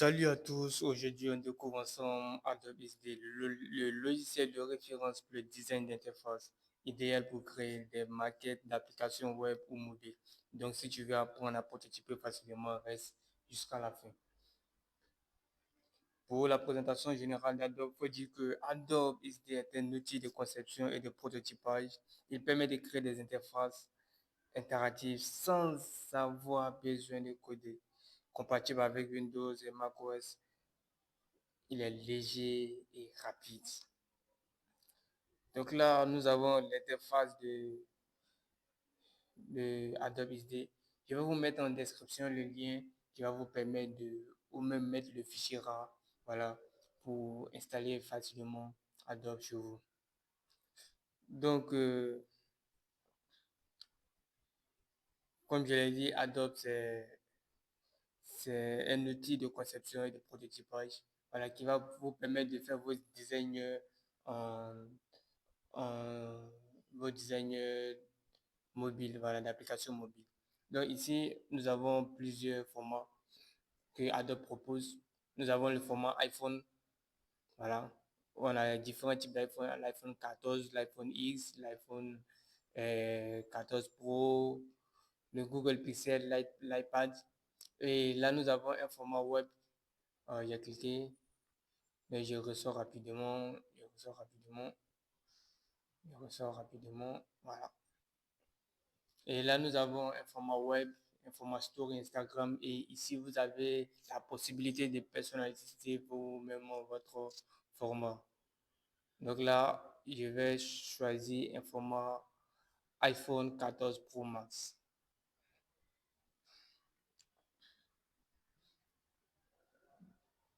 Salut à tous, aujourd'hui on découvre ensemble Adobe XD, le logiciel de référence pour le design d'interface, idéal pour créer des maquettes d'applications web ou mobiles. Donc si tu veux apprendre à prototyper facilement, reste jusqu'à la fin. Pour la présentation générale d'Adobe, il faut dire que Adobe XD est un outil de conception et de prototypage. Il permet de créer des interfaces interactives sans avoir besoin de coder. Compatible avec Windows et macOS, il est léger et rapide. Donc là, nous avons l'interface de Adobe XD. Je vais vous mettre en description le lien qui va vous permettre de, ou même mettre le fichier RAR, voilà, pour installer facilement Adobe chez vous. Donc, comme je l'ai dit, Adobe, c'est un outil de conception et de prototypage, voilà, qui va vous permettre de faire vos designs en, vos designs mobile, voilà, d'applications mobiles. Donc ici, nous avons plusieurs formats que Adobe propose. Nous avons le format iPhone, voilà. On a différents types d'iPhone, l'iPhone 14, l'iPhone X, l'iPhone 14 Pro, le Google Pixel, l'iPad. Et là, nous avons un format web. J'ai cliqué, mais je ressors rapidement, je ressors rapidement, voilà. Et là, nous avons un format web, un format story Instagram. Et ici, vous avez la possibilité de personnaliser vous-même votre format. Donc là, je vais choisir un format iPhone 14 Pro Max.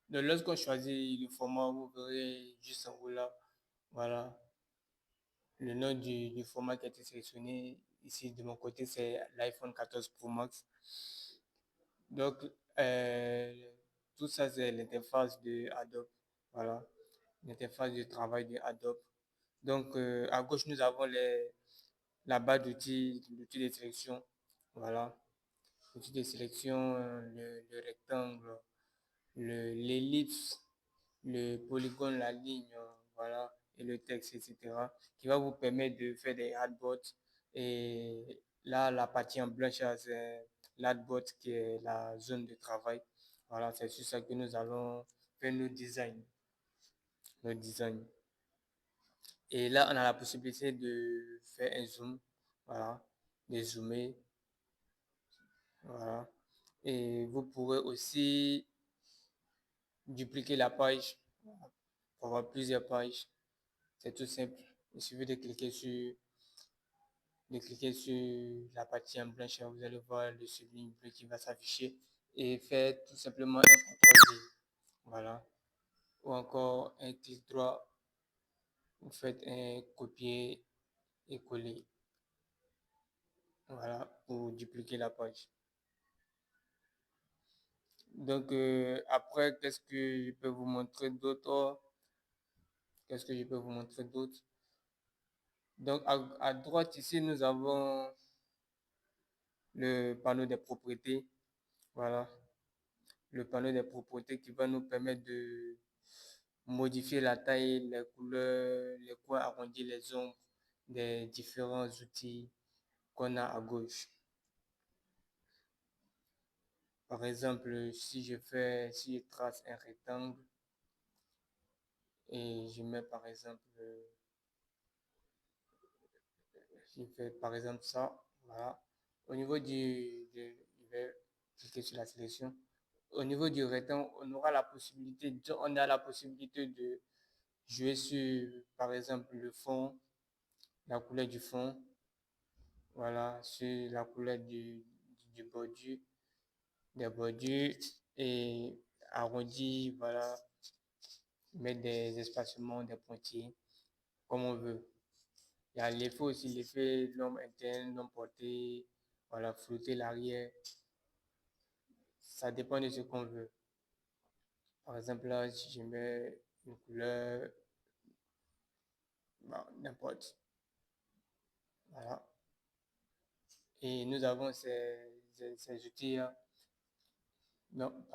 Donc lorsqu'on choisit le format, vous verrez juste en haut là, voilà, le nom du format qui a été sélectionné. Ici, de mon côté, c'est l'iPhone 14 Pro Max. Donc, euh, tout ça, c'est l'interface de Adobe. Voilà, l'interface de travail de Adobe. Donc, à gauche, nous avons la barre d'outils, l'outil de sélection. Voilà, l'outil de sélection, le rectangle, l'ellipse, le polygone, la ligne, voilà, et le texte, etc., qui va vous permettre de faire des artboards. Et là, la partie en blanche, c'est l'artboard qui est la zone de travail. Voilà, c'est sur ça que nous allons faire nos designs. Nos designs. Et là, on a la possibilité de faire un zoom, voilà, de zoomer, voilà. Et vous pourrez aussi dupliquer la page pour avoir plusieurs pages. C'est tout simple. Il suffit de cliquer sur la partie en blanche. Vous allez voir le souligne bleu qui va s'afficher et faire tout simplement un CTRL-V. Voilà. Ou encore un clic droit. Vous faites un copier et coller. Voilà. Pour dupliquer la page. Donc, après, qu'est-ce que je peux vous montrer d'autre? Qu'est-ce que je peux vous montrer d'autre? Donc, à droite, ici, nous avons le panneau des propriétés. Voilà, le panneau des propriétés qui va nous permettre de modifier la taille, les couleurs, les coins arrondis, les ombres des différents outils qu'on a à gauche. Par exemple, si je trace un rectangle et je mets par exemple, je fais par exemple ça, voilà. Au niveau je vais cliquer sur la sélection. Au niveau du rectangle, on a la possibilité de jouer sur, par exemple, le fond, la couleur du fond, voilà, sur la couleur du bordure, des bordures et arrondi, voilà, mettre des espacements, des pointillés, comme on veut. Il y a l'effet aussi, l'effet l'homme interne, l'homme porté, voilà, flouter l'arrière. Ça dépend de ce qu'on veut. Par exemple, là, si je mets une couleur, bon, n'importe, voilà. Et nous avons ces outils, hein. Non,